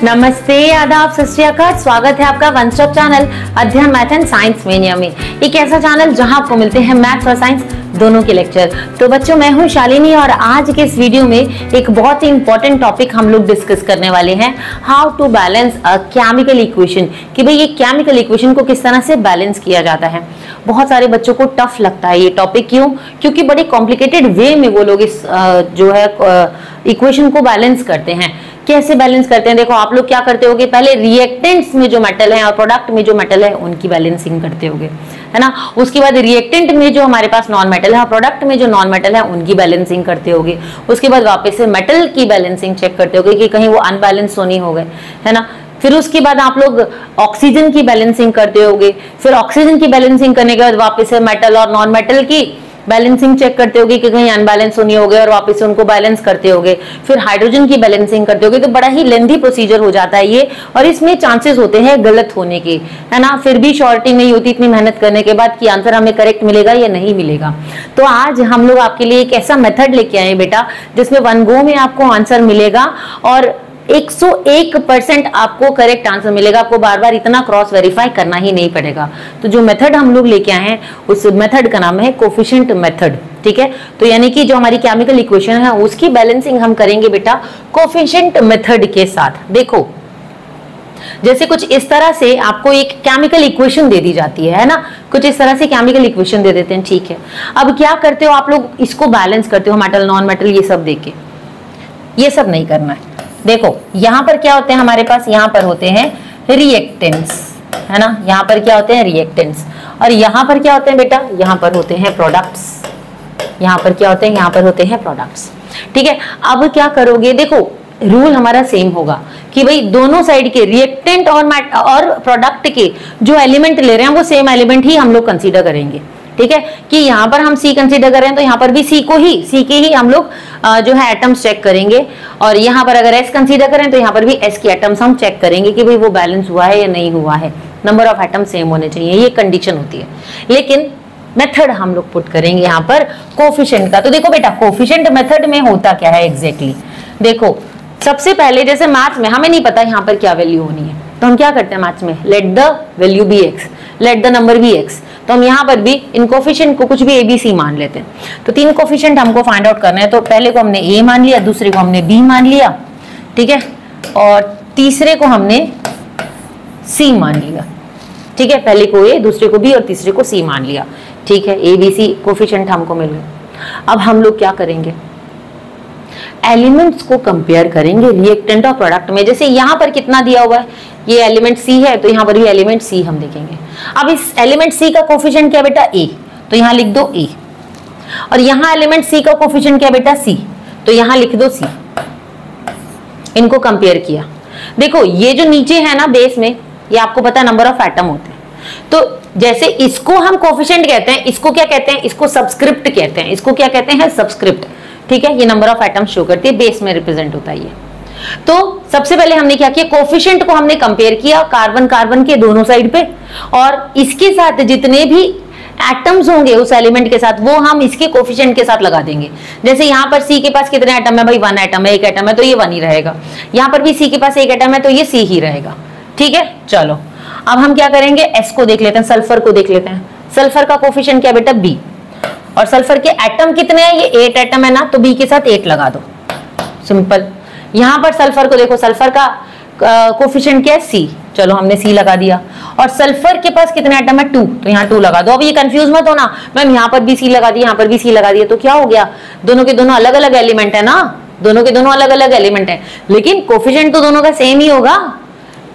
नमस्ते, आदाब, सत श्री अकाल। स्वागत है आपका वन स्टॉप चैनल अध्ययन मैथ एंड साइंस मेनिया में। एक ऐसा चैनल जहां आपको मिलते हैं मैथ्स और साइंस दोनों के लेक्चर। तो बच्चों, मैं हूं शालिनी और आज के इस वीडियो में एक बहुत ही इंपॉर्टेंट टॉपिक हम लोग डिस्कस करने वाले हैं, how to balance a chemical equation. कि भाई ये केमिकल इक्वेशन को किस तरह से बैलेंस किया जाता है। बहुत सारे बच्चों को टफ लगता है ये टॉपिक। क्यों? क्योंकि बड़े कॉम्प्लिकेटेड वे में वो लोग इस जो है इक्वेशन को बैलेंस करते हैं। कैसे बैलेंस करते हैं? देखो, आप लोग क्या करते होगे, पहले रिएक्टेंट्स में जो मेटल है और प्रोडक्ट में जो मेटल है उनकी बैलेंसिंग करते होगे, है ना। उसके बाद रिएक्टेंट में जो हमारे पास नॉन मेटल है और प्रोडक्ट में जो नॉन मेटल है उनकी बैलेंसिंग करते होगे। उसके बाद वापस से मेटल की बैलेंसिंग चेक करते होगे कि कहीं वो अनबैलेंस तो नहीं हो गए, है ना। फिर उसके बाद आप लोग ऑक्सीजन की बैलेंसिंग करते होगे। फिर ऑक्सीजन की बैलेंसिंग करने के बाद वापस से मेटल और नॉन मेटल की बैलेंसिंग चेक करते होगे कि कहीं अनबैलेंस तो नहीं हो गए और वापस से उनको बैलेंस करते होगे। फिर हाइड्रोजन की बैलेंसिंग करते होगे। तो बड़ा ही लेंथी प्रोसीजर हो जाता है ये, और इसमें चांसेस होते हैं गलत होने के, है ना। फिर भी श्योरिटी नहीं होती इतनी मेहनत करने के बाद कि आंसर हमें करेक्ट मिलेगा या नहीं मिलेगा। तो आज हम लोग आपके लिए एक ऐसा मेथड लेके आए बेटा जिसमें वन गो में आपको आंसर मिलेगा और 101% आपको करेक्ट आंसर मिलेगा। आपको बार बार इतना क्रॉस वेरीफाई करना ही नहीं पड़ेगा। तो जो मेथड हम लोग लेके आए हैं उस मेथड का नाम है कोफिशिएंट मेथड, ठीक है। तो यानी कि जो हमारी केमिकल इक्वेशन है उसकी बैलेंसिंग हम करेंगे बेटा कोफिशिएंट मेथड के साथ। देखो, जैसे कुछ इस तरह से आपको एक केमिकल इक्वेशन दे दी जाती है ना, कुछ इस तरह से केमिकल इक्वेशन दे देते हैं, ठीक है। अब क्या करते हो आप लोग, इसको बैलेंस करते हो, मेटल नॉन मेटल ये सब देके। ये सब नहीं करना है। देखो, यहां पर क्या होते हैं हमारे पास, यहां पर होते हैं रिएक्टेंट्स, है ना। यहां पर क्या होते हैं रिएक्टेंट्स, और यहां पर क्या होते हैं बेटा, यहां पर होते हैं प्रोडक्ट्स। यहां पर क्या होते हैं, यहां पर होते हैं प्रोडक्ट्स, ठीक है। अब क्या करोगे, देखो रूल हमारा सेम होगा कि भाई दोनों साइड के रिएक्टेंट और प्रोडक्ट के जो एलिमेंट ले रहे हैं वो सेम एलिमेंट ही हम लोग कंसीडर करेंगे, ठीक है। कि यहाँ पर हम सी कंसीडर करें तो यहाँ पर भी सी के ही हम लोग जो है एटम्स चेक करेंगे, और यहाँ पर अगर एस कंसीडर करें तो यहाँ पर भी एस के एटम्स हम चेक करेंगे कि भाई वो बैलेंस हुआ है या नहीं हुआ है। नंबर ऑफ एटम सेम होने चाहिए, ये कंडीशन होती है। लेकिन मेथड हम लोग पुट करेंगे यहाँ पर कोफिशिएंट का। तो देखो बेटा, कोफिशिएंट मेथड में होता क्या है एग्जैक्टली। देखो, सबसे पहले जैसे मैथ्स में हमें नहीं पता यहाँ पर क्या वैल्यू होनी है, तो हम क्या करते हैं मैथ्स में, let the value be X, let the number be X. तो हम यहाँ पर भी इन कोफिशिएंट को कुछ भी ए बी सी मान लेते हैं। तो तीन कोफिशिएंट हमको फाइंड आउट करना है। तो पहले को हमने ए मान लिया, दूसरे को हमने बी मान लिया, ठीक है, और तीसरे को हमने सी मान लिया, ठीक है। पहले को ए, दूसरे को बी और तीसरे को सी मान लिया, ठीक है। ए बी सी कोफिशिएंट हमको मिल गए। अब हम लोग क्या करेंगे, एलिमेंट्स को कंपेयर करेंगे रिएक्टेंट और प्रोडक्ट में। जैसे यहाँ पर कितना दिया हुआ है, ये एलिमेंट सी है तो यहाँ पर भी एलिमेंट सी हम देखेंगे। अब इस एलिमेंट सी का कोफिशिएंट क्या बेटा, ए, तो यहाँ लिख दो ए। और यहाँ एलिमेंट सी का कोफिशिएंट क्या बेटा, सी, तो यहाँ लिख दो सी। इनको कंपेयर किया। देखो, ये जो नीचे है ना बेस में, ये आपको पता है नंबर ऑफ एटम होते हैं। तो जैसे इसको हम कोफिशिएंट कहते हैं, इसको क्या कहते हैं, इसको सबस्क्रिप्ट कहते हैं। इसको क्या कहते हैं, सबस्क्रिप्ट, ठीक है। ये नंबर ऑफ एटम शो करती है, बेस में रिप्रेजेंट होता है ये। तो सबसे पहले हमने क्या किया, कोफिशिएंट को हमने कंपेयर किया कार्बन कार्बन के दोनों साइड पे, और इसके साथ जितने भी एटम्स होंगे उस एलिमेंट के साथ वो हम इसके कोफिशिएंट के साथ लगा देंगे। जैसे यहाँ पर सी के पास कितने एटम है भाई, 1 एटम है, 1 एटम है तो ये 1 ही रहेगा। यहाँ पर भी सी के पास 1 एटम है तो ये सी ही रहेगा, ठीक है। चलो, अब हम क्या करेंगे, एस को देख लेते हैं, सल्फर को देख लेते हैं। सल्फर का कोफिशिएंट क्या बेटा, बी, और सल्फर के एटम कितने हैं, ये 8 एटम है ना, तो बी के साथ 8 लगा दो, सिंपल। यहां पर सल्फर को देखो, सल्फर का कोफिशिएंट क्या है, सी, चलो हमने सी लगा दिया। और सल्फर के पास कितने एटम है, 2, तो यहाँ 2 लगा दो। अब ये कंफ्यूज मत होना, मैम यहाँ पर भी सी लगा दी, यहाँ पर भी सी लगा दिया, तो क्या हो गया, दोनों के दोनों अलग अलग एलिमेंट है ना, दोनों के दोनों अलग अलग एलिमेंट है, लेकिन कोफिशिएंट तो दोनों का सेम ही होगा।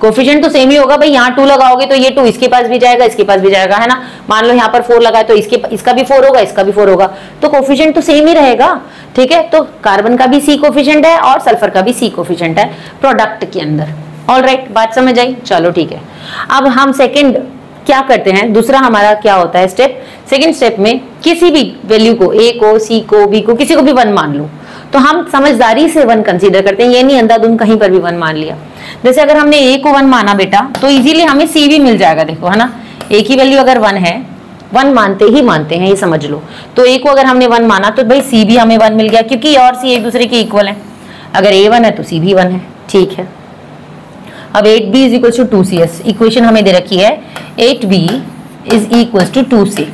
कोफिशिएंट तो सेम ही होगा भाई। यहाँ 2 लगाओगे तो ये 2 इसके पास भी जाएगा, इसके पास भी जाएगा, है ना। मान लो यहाँ पर 4 लगाए तो इसका भी 4 होगा, इसका भी 4 होगा, तो कोफिशिएंट तो सेम ही रहेगा, ठीक है। तो कार्बन का भी सी कोफिशिएंट है और सल्फर का भी सी कोफिशिएंट है प्रोडक्ट के अंदर। ऑलराइट, बात समझ आई, चलो ठीक है। अब हम सेकंड क्या करते हैं, दूसरा हमारा क्या होता है स्टेप, सेकंड स्टेप में किसी भी वैल्यू को, ए को, सी को, बी को, किसी को भी 1 मान लो, तो हम समझदारी से 1 कंसीडर करते हैं। ये नहीं अंधाधुंध कहीं पर भी 1 मान लिया। जैसे अगर हमने ए को 1 माना बेटा तो इजीली हमें सी भी मिल जाएगा, देखो, है ना। ए की वैल्यू अगर 1 है, 1 मानते हैं, ये समझ लो। तो ए को अगर हमने 1 माना तो भाई सी भी हमें 1 मिल गया, क्योंकि ए और सी एक दूसरे के इक्वल है। अगर ए 1 है तो सी भी 1 है, ठीक है। अब 8b is equal to 2cs, equation हमें दे रखी है 8b is equal to 2c।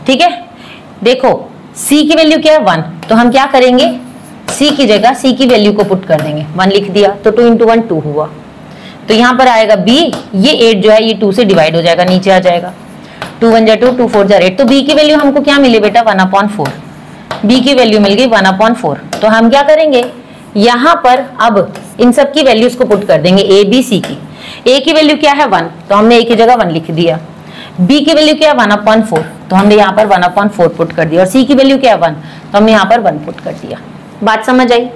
ठीक है, देखो c की वैल्यू क्या है 1, तो हम क्या करेंगे c की जगह c की वैल्यू को पुट कर देंगे, 1 लिख दिया तो 2 इंटू 1 2 हुआ, तो यहाँ पर आएगा b, ये 8 जो है ये 2 से डिवाइड हो जाएगा, नीचे आ जाएगा 2 1 जा 2 2 4 जा 8, तो b की वैल्यू हमको क्या मिली बेटा 1/4, b की वैल्यू मिल गई 1/4। तो हम क्या करेंगे यहाँ पर अब इन सब की वैल्यूज को पुट कर देंगे a b c की। a की वैल्यू क्या है 1, तो हमने a की जगह 1 लिख दिया, b की वैल्यू क्या है 1/4, तो हमने यहाँ पर 1/4 पुट कर दिया, और c की वैल्यू क्या है 1, तो हमने यहाँ पर 1 पुट कर दिया। बात समझ आई,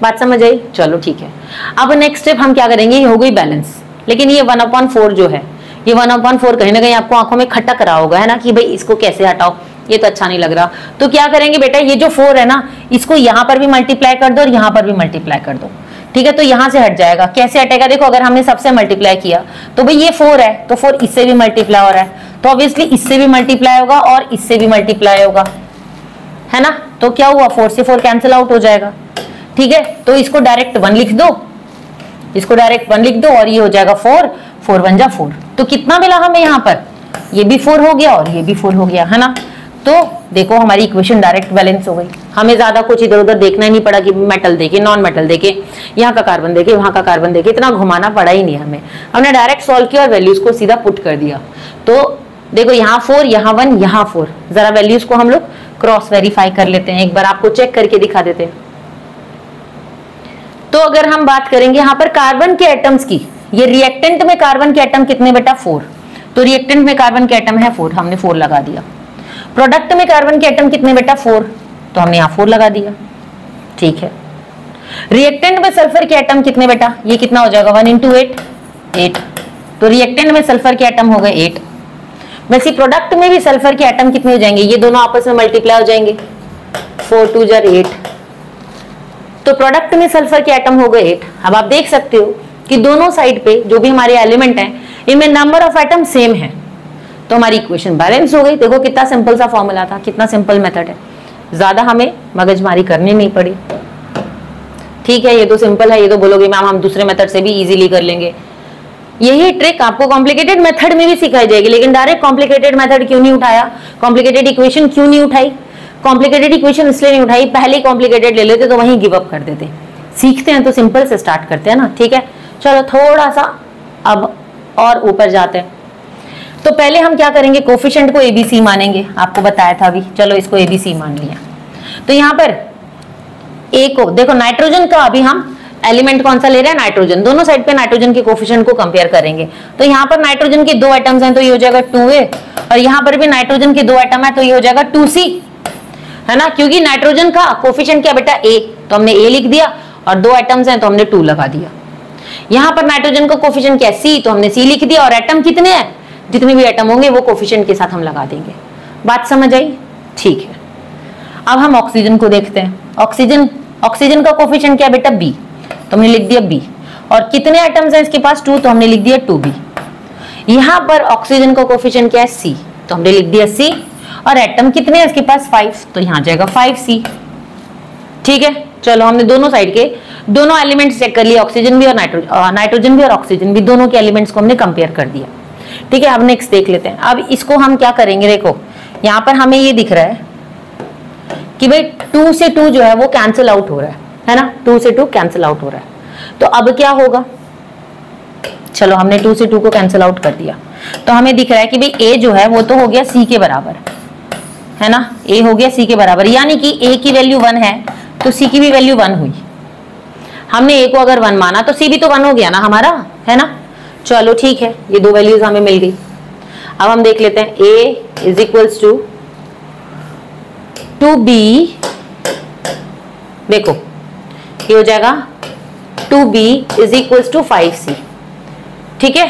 बात समझ आई, चलो ठीक है। अब नेक्स्ट स्टेप हम क्या करेंगे, ये हो गई बैलेंस, लेकिन ये 1/4 जो है, ये 1/4 कहीं ना कहीं आपको आंखों में खटक रहा होगा, है ना, कि भाई इसको कैसे हटाओ, ये तो अच्छा नहीं लग रहा। तो क्या करेंगे बेटा, ये जो 4 है ना, इसको यहाँ पर भी मल्टीप्लाई कर दो और यहाँ पर भी मल्टीप्लाई कर दो। ठीक है, तो यहाँ से हट जाएगा, कैसे हटेगा, देखो अगर हमने सबसे मल्टीप्लाई किया तो भाई ये 4 है, तो 4 इससे भी मल्टीप्लाई हो रहा है, तो ऑब्वियसली इससे भी मल्टीप्लाई होगा और इससे भी मल्टीप्लाई होगा, है ना, तो क्या हुआ 4 से 4 कैंसिल आउट हो जाएगा। ठीक है, तो इसको डायरेक्ट 1 लिख दो, इसको डायरेक्ट 1 लिख दो और ये हो जाएगा 4 4 1 जा 4, तो कितना मिला हमें यहाँ पर, ये भी 4 हो गया और ये भी 4 हो गया, है ना। तो देखो हमारी इक्वेशन डायरेक्ट बैलेंस हो गई, हमें ज्यादा कुछ इधर उधर देखना ही नहीं पड़ा कि मेटल देखे नॉन मेटल देखे, यहाँ का कार्बन देखे वहां का कार्बन देखे, इतना घुमाना पड़ा ही नहीं हमें, हमने डायरेक्ट सॉल्व किया और वैल्यूज को सीधा पुट कर दिया। तो देखो यहाँ 4 यहाँ 1 यहाँ 4, जरा वैल्यूज को हम लोग क्रॉस वेरीफाई कर लेते हैं, एक बार आपको चेक करके दिखा देते हैं। तो अगर हम बात करेंगे यहाँ पर कार्बन के एटम्स की, ये रिएक्टेंट में कार्बन के एटम कितने बेटा 4, तो रिएक्टेंट में कार्बन के एटम है 4, हमने 4 लगा दिया। प्रोडक्ट में कार्बन के एटम कितने बेटा 4, तो हमने यहाँ 4 लगा दिया। ठीक है, रिएक्टेंट में सल्फर के एटम कितने बेटा, ये कितना हो जाएगा 1 इंटू 8 8, तो रिएक्टेंट में सल्फर के एटम हो गए 8। वैसे प्रोडक्ट में भी सल्फर के एटम कितने हो जाएंगे, ये दोनों आपस में मल्टीप्लाई हो जाएंगे, 4 2 जा 8, तो प्रोडक्ट में सल्फर के एटम हो गए 8। अब आप देख सकते हो कि दोनों साइड पे जो भी हमारे एलिमेंट हैं इनमें नंबर ऑफ एटम सेम है, तो हमारी इक्वेशन बैलेंस हो गई। देखो कितना सिंपल सा फॉर्मूला था, कितना सिंपल मेथड है, ज्यादा हमें मगजमारी करनी नहीं पड़ी। ठीक है, ये तो सिंपल है, ये तो बोलोगे मैम हम दूसरे मेथड से भी इजीली कर लेंगे, यही ट्रिक आपको कॉम्प्लिकेटेड मेथड में भी सिखाई जाएगी, लेकिन डायरेक्ट कॉम्प्लिकेटेड मेथड क्यों नहीं उठाया, कॉम्प्लिकेटेड इक्वेशन क्यों नहीं उठाई, कॉम्प्लिकेटेड इक्वेशन इसलिए नहीं उठाई, पहले कॉम्प्लिकेटेड ले लेते तो वहीं गिव अप कर देते। सीखते हैं तो सिंपल से स्टार्ट करते हैं ना। ठीक है, चलो थोड़ा सा अब और ऊपर जाते हैं। तो पहले हम क्या करेंगे, कोफिशिएंट को एबीसी मानेंगे, आपको बताया था अभी, चलो इसको एबीसी मान लिया। तो यहाँ पर ए को देखो, नाइट्रोजन का अभी हम एलिमेंट कौन सा ले रहे हैं, नाइट्रोजन, दोनों साइड पे नाइट्रोजन के कोफिशिएंट को कंपेयर करेंगे। तो यहाँ पर नाइट्रोजन के 2 एटम्स हैं तो ये हो जाएगा 2a, और यहाँ पर भी नाइट्रोजन के 2 एटम है तो ये हो जाएगा 2c, है ना, क्योंकि नाइट्रोजन का कोफिशिएंट क्या बेटा a, तो हमने a लिख दिया, और 2 एटम्स हैं तो हमने 2 लगा दिया। यहाँ पर नाइट्रोजन का कोफिशिएंट क्या है c, तो हमने c लिख दिया, और एटम कितने हैं, जितने भी एटम होंगे वो कोफिशिएंट के साथ हम लगा देंगे। बात समझ आई, ठीक है। अब हम ऑक्सीजन को देखते हैं, ऑक्सीजन का कोफिशिएंट क्या है बेटा b, तो हमने लिख दिया b, और कितने एटम्स हैं इसके पास 2, तो हमने लिख दिया 2b। यहाँ पर ऑक्सीजन का कोफिशिएंट क्या है c, तो हमने लिख दिया c, और एटम कितने हैं इसके पास 5, तो यहाँ जाएगा 5c। ठीक है, चलो हमने दोनों साइड के दोनों एलिमेंट्स चेक कर लिए, ऑक्सीजन भी और नाइट्रोजन भी और ऑक्सीजन भी, दोनों के एलिमेंट्स को हमने कंपेयर कर दिया। ठीक है, अब नेक्स्ट देख लेते हैं। अब इसको हम क्या करेंगे, देखो यहाँ पर हमें ये दिख रहा है कि भाई 2 से 2 जो है वो कैंसिल आउट हो रहा है ना, 2 से 2 कैंसिल आउट हो रहा है। तो अब क्या होगा, चलो हमने 2 से 2 को कैंसिल आउट कर दिया, तो हमें दिख रहा है कि भाई a जो है वो तो हो गया c के बराबर, है ना, a हो गया c के बराबर, यानी कि a की वैल्यू 1 है तो c की भी वैल्यू 1 हुई। हमने a को अगर 1 माना तो c भी तो 1 हो गया ना हमारा, है ना। चलो ठीक है, ये 2 वैल्यूज हमें मिल गई। अब हम देख लेते हैं a is equals to 2b, देखो ये हो जाएगा 2b is equals to 5c। ठीक है,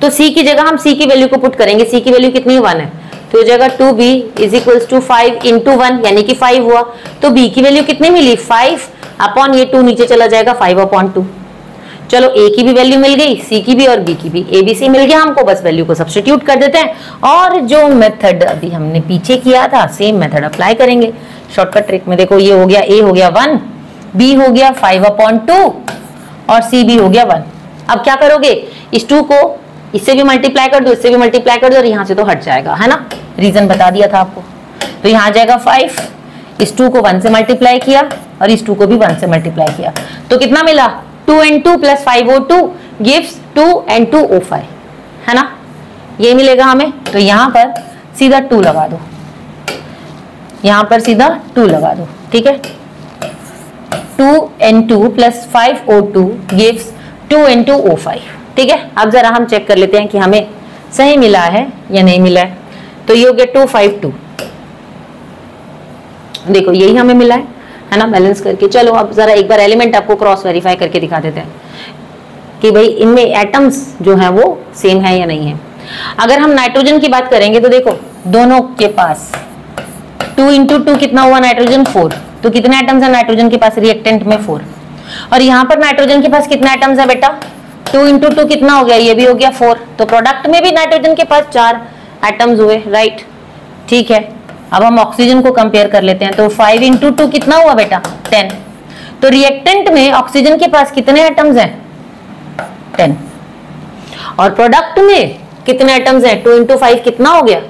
तो c की जगह हम c की वैल्यू को पुट करेंगे, c की वैल्यू कितनी 1 है, तो हो जाएगा 2b is equals to 5 into 1 यानी कि 5 हुआ, तो b की वैल्यू कितनी मिली 5 अपॉन ये 2 नीचे चला जाएगा 5 अपॉन 2। चलो a की भी वैल्यू मिल गई, c की भी और b की भी, abc मिल गया हमको, बस वैल्यू को सब्स्टिट्यूट कर देते हैं और जो मेथड अभी हमने पीछे किया था सेम मेथड अप्लाई करेंगे शॉर्टकट ट्रिक में। देखो ये हो गया a हो गया 1, b हो गया 5 अपॉन 2 और c भी हो गया 1। अब क्या करोगे, इस 2 को इससे भी मल्टीप्लाई कर दो, इससे भी मल्टीप्लाई कर दो, और यहाँ से तो हट जाएगा, है ना, रीजन बता दिया था आपको। तो यहाँ आ जाएगा 5, इस 2 को 1 से मल्टीप्लाई किया और इस 2 को भी 1 से मल्टीप्लाई किया, तो कितना मिला, 2n2 + 5o2 गिव्स 2n2o5, है ना, ये मिलेगा हमें। तो यहाँ पर सीधा 2 लगा दो, यहाँ पर सीधा 2 लगा दो, ठीक है। 2n2 + 5o2 गिव्स 2n2o5, ठीक है। अब जरा हम चेक कर लेते हैं कि हमें सही मिला है या नहीं मिला है। तो ये हो गया 252, देखो यही हमें मिला है ना, बैलेंस करके। चलो अब जरा एक बार एलिमेंट आपको क्रॉस वेरीफाई करके दिखा देते हैं कि भाई इनमें एटम्स जो है वो सेम है या नहीं है। अगर हम नाइट्रोजन की बात करेंगे तो देखो दोनों के पास 2 × 2 कितना हुआ, नाइट्रोजन 4, तो कितने एटम्स है नाइट्रोजन के पास, रिएक्टेंट में 4। और यहाँ पर नाइट्रोजन के पास कितने एटम्स है बेटा, 2 × 2 कितना हो गया, ये भी हो गया 4, तो प्रोडक्ट में भी नाइट्रोजन के पास 4 एटम्स हुए, राइट, ठीक है। अब हम ऑक्सीजन को कंपेयर कर लेते हैं, तो 5 × 2 कितना हुआ बेटा, 10। तो रिएक्टेंट में ऑक्सीजन के पास कितने एटम्स हैं, 10, और प्रोडक्ट में कितने एटम्स हैं, 2 × 5 कितना हो गया,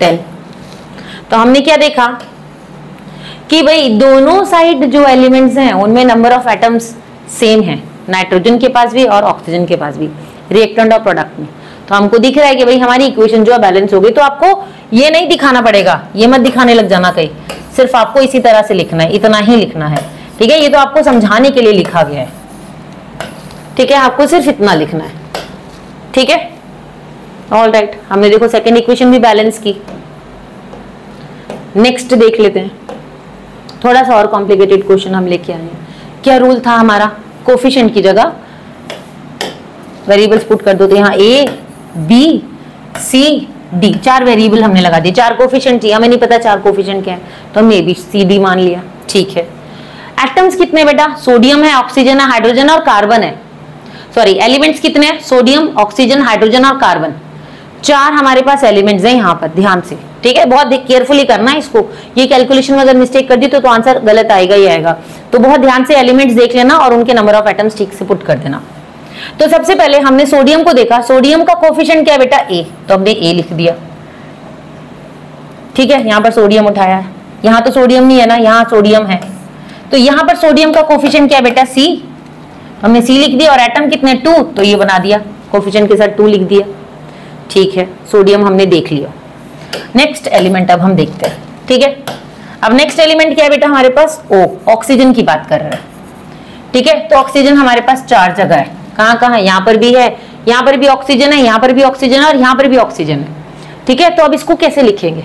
10। तो हमने क्या देखा कि भाई दोनों साइड जो एलिमेंट्स हैं उनमें नंबर ऑफ एटम्स सेम है, नाइट्रोजन के पास भी और ऑक्सीजन के पास भी, रिएक्टेंट और प्रोडक्ट में। तो हमको दिख रहा है कि भाई हमारी इक्वेशन जो है बैलेंस हो गई। तो आपको ये नहीं दिखाना पड़ेगा, ये मत दिखाने लग जाना कहीं, सिर्फ आपको इसी तरह से लिखना है, इतना ही लिखना है, ठीक है। ये तो आपको समझाने के लिए लिखा गया है, ठीक है, आपको सिर्फ इतना लिखना है, ठीक है, ऑल राइट। हमने देखो सेकेंड इक्वेशन भी बैलेंस की। नेक्स्ट देख लेते हैं, थोड़ा सा और कॉम्प्लिकेटेड क्वेश्चन हम लेके आए हैं। क्या रूल था हमारा, कोफिशिएंट की जगह वेरिएबल्स पुट कर दो, तो यहाँ A B C D 4 variable हमने लगा दिए, 4 कोफिशिएंट थी, हमें नहीं पता 4 कोफिशिएंट क्या है, तो हमने ए बी सी डी मान लिया, ठीक है। एटम्स कितने बेटा, सोडियम है, ऑक्सीजन है, हाइड्रोजन और कार्बन है, सॉरी एलिमेंट्स कितने हैं, सोडियम, ऑक्सीजन, हाइड्रोजन और कार्बन, 4 हमारे पास एलिमेंट्स हैं यहाँ पर, ध्यान से, ठीक है, बहुत केयरफुली करना है इसको। ये कैलकुलेशन में अगर मिस्टेक कर दी तो आंसर गलत आएगा ही आएगा, तो बहुत ध्यान से एलिमेंट्स देख लेना और उनके नंबर ऑफ एटम्स ठीक से पुट कर देना। तो सबसे पहले हमने सोडियम को देखा, सोडियम का कोफिशिएंट क्या है बेटा, ए, तो हमने ए लिख दिया, ठीक है। यहाँ पर सोडियम उठाया है, यहाँ तो सोडियम नहीं है ना, यहाँ सोडियम है, तो यहाँ पर सोडियम का कोफिशिएंट क्या है बेटा, सी, हमने सी लिख दिया। और एटम कितने, 2, तो ये बना दिया, कोफिशिएंट के साथ 2 लिख दिया, ठीक है। सोडियम हमने देख लिया। नेक्स्ट एलिमेंट अब हम देखते हैं, ठीक है। अब नेक्स्ट एलिमेंट क्या है बेटा हमारे पास, ओ, ऑक्सीजन की बात कर रहे हैं, ठीक है। तो ऑक्सीजन हमारे पास 4 जगह है, कहाँ कहाँ, यहाँ पर भी है, यहाँ पर भी ऑक्सीजन है, यहाँ पर भी ऑक्सीजन है और यहाँ पर भी ऑक्सीजन है, ठीक है। तो अब इसको कैसे लिखेंगे,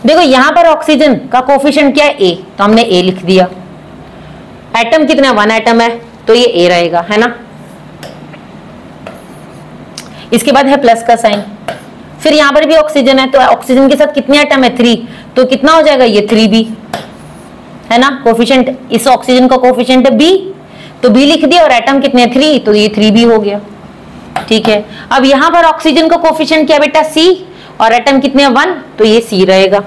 देखो यहाँ पर ऑक्सीजन का कोफिशिएंट क्या है, ए, तो हमने ए लिख दिया। एटम कितना, 1 एटम है, तो ये ए रहेगा, है ना। इसके बाद है प्लस का साइन, फिर यहाँ पर भी ऑक्सीजन है, तो ऑक्सीजन के साथ कितने एटम है, 3, तो कितना हो जाएगा, ये 3b, है ना। कोफिशिएंट इस ऑक्सीजन का कोफिशिएंट है b, तो b लिख दिया, और एटम कितने 3, तो ये 3b हो गया, ठीक है। अब यहाँ पर ऑक्सीजन का कोफिशिएंट क्या बेटा, c, और एटम कितने 1, तो ये c रहेगा,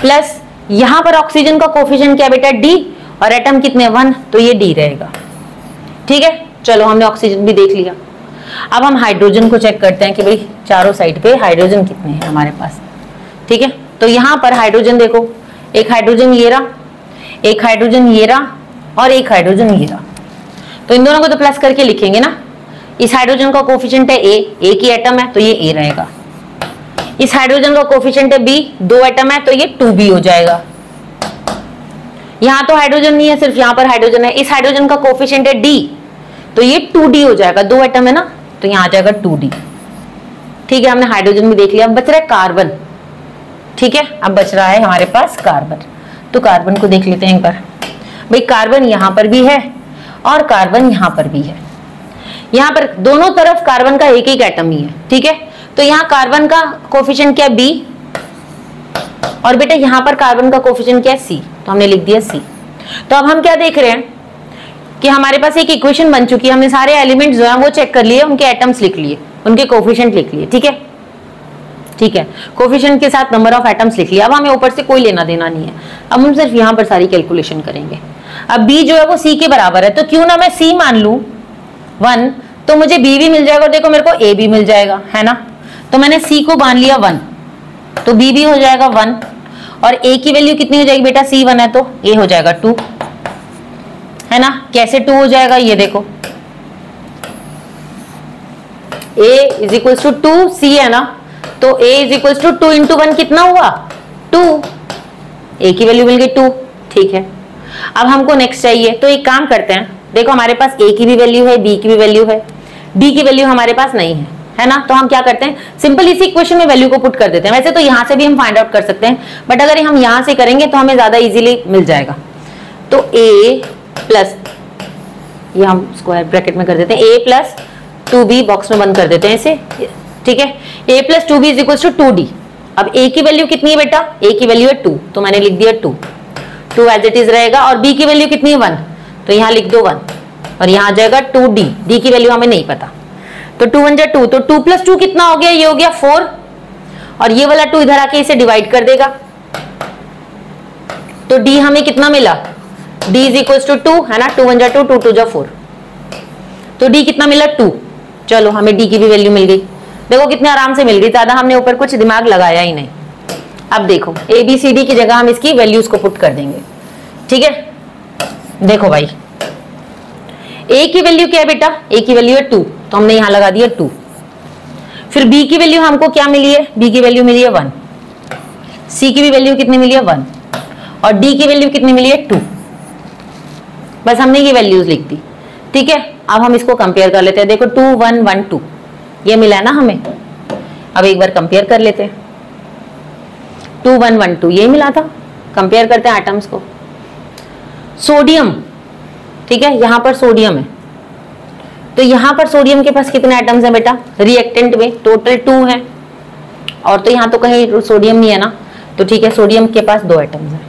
प्लस यहाँ पर ऑक्सीजन का कोफिशिएंट क्या बेटा, d, और एटम कितने 1, तो ये d रहेगा, ठीक है। चलो हमने ऑक्सीजन भी देख लिया। अब हम हाइड्रोजन को चेक करते हैं कि भाई चारों साइड पे हाइड्रोजन कितने हैं हमारे पास, ठीक है। तो यहाँ पर हाइड्रोजन देखो, एक हाइड्रोजन ये रहा, एक हाइड्रोजन ये रहा, और एक हाइड्रोजन ये रहा, तो इन दोनों को तो प्लस करके लिखेंगे ना। इस हाइड्रोजन का कोफिशिएंट है ए, एक ही एटम है, तो ये ए रहेगा। इस हाइड्रोजन का कोफिशिएंट है बी, 2 एटम है, तो ये 2b हो जाएगा। यहाँ तो हाइड्रोजन नहीं है, सिर्फ यहाँ पर हाइड्रोजन है। इस हाइड्रोजन का कोफिशिएंट है डी, तो ये 2d हो जाएगा, 2 एटम है ना, तो यहाँ आ जाएगा 2d, ठीक है। हमने हाइड्रोजन भी देख लिया, अब बच रहा है कार्बन, ठीक है। अब बच रहा है हमारे पास कार्बन, तो कार्बन को देख लेते हैं एक बार। भाई कार्बन यहाँ पर भी है और कार्बन यहाँ पर भी है, यहाँ पर दोनों तरफ कार्बन का एक एक एटम ही है, ठीक है। तो यहाँ कार्बन का कोफिशिएंट क्या है, b, और बेटा यहाँ पर कार्बन का कोफिशिएंट क्या है, c, तो हमने लिख दिया c। तो अब हम क्या देख रहे हैं कि हमारे पास एक इक्वेशन बन चुकी है, हमने सारे एलिमेंट्स जो हैं वो चेक कर लिए, उनके एटम्स लिख लिए, उनके कोफिशिएंट लिख लिए, ठीक है, ठीक है। कोफिशिएंट के साथ नंबर ऑफ एटम्स लिख लिया। अब हमें ऊपर से कोई लेना देना नहीं है, अब हम सिर्फ यहाँ पर सारी कैलकुलेशन करेंगे। अब B जो है वो C के बराबर है, तो क्यों ना मैं C मान लूं 1, तो मुझे B भी मिल जाएगा और देखो मेरे को A भी मिल जाएगा, है ना। तो मैंने C को मान लिया 1, तो B भी हो जाएगा 1, और A की वैल्यू कितनी हो जाएगी बेटा, C 1 है तो A हो जाएगा 2, है ना। कैसे 2 हो जाएगा ये देखो, A is equal to 2, C है ना, तो A is equal to 2 into 1 कितना हुआ 2, A की वैल्यू मिल गई 2, ठीक है। अब हमको नेक्स्ट चाहिए, तो एक काम करते हैं, देखो हमारे पास A की भी वैल्यू है, B की भी वैल्यू है, D की वैल्यू हमारे पास नहीं है ना। तो हम क्या करते हैं, सिंपल इसी इक्वेशन में वैल्यू को पुट कर देते हैं। वैसे तो यहां से भी हम फाइंड आउट कर सकते हैं, बट अगर हम यहां से करेंगे तो हमें ज्यादा इजीली मिल जाएगा। तो A प्लस, ये हम स्क्वायर ब्रैकेट में कर देते हैं, A प्लस 2B बॉक्स में बंद कर देते हैं इसे, ठीक है। A plus 2B is equal to 2D। अब A की वैल्यू कितनी है बेटा, A की वैल्यू है 2, तो मैंने लिख दिया 2 एज इट इज रहेगा, और B की वैल्यू कितनी है 1, तो यहाँ लिख दो 1, और यहाँ आ जाएगा 2D, D की वैल्यू हमें नहीं पता, तो 2 1 जा 2, तो 2 प्लस 2 कितना हो गया, ये हो गया 4, और ये वाला 2 इधर आके इसे डिवाइड कर देगा, तो D हमें कितना मिला, D इज इक्वल टू 2, है ना, 2 1 जा 2, 2 2 जा 4, तो D कितना मिला 2। चलो हमें D की भी वैल्यू मिल गई, देखो कितने आराम से मिल गई, ज्यादा हमने ऊपर कुछ दिमाग लगाया ही नहीं। अब देखो ABCD की जगह हम इसकी वैल्यूज को पुट कर देंगे, ठीक है। देखो भाई A की वैल्यू क्या है बेटा, A की वैल्यू है 2, तो हमने यहां लगा दिया 2। फिर B की वैल्यू हमको क्या मिली है, B की वैल्यू मिली है 1, C की भी वैल्यू कितनी मिली है 1, और D की वैल्यू कितनी मिली है 2। बस हमने ये वैल्यूज लिख दी, ठीक है। अब हम इसको कंपेयर कर लेते हैं, देखो 2 1 1 2 ये मिला है ना हमें। अब एक बार कंपेयर कर लेते हैं, 2 1 1 2 ये मिला था। कंपेयर करते हैं एटम्स को। सोडियम, ठीक है, यहां पर सोडियम है, तो यहां पर सोडियम के पास कितने एटम्स हैं बेटा, रिएक्टेंट में टोटल 2 हैं, और तो यहां तो कहीं सोडियम नहीं है ना, तो ठीक है, सोडियम के पास 2 एटम्स हैं।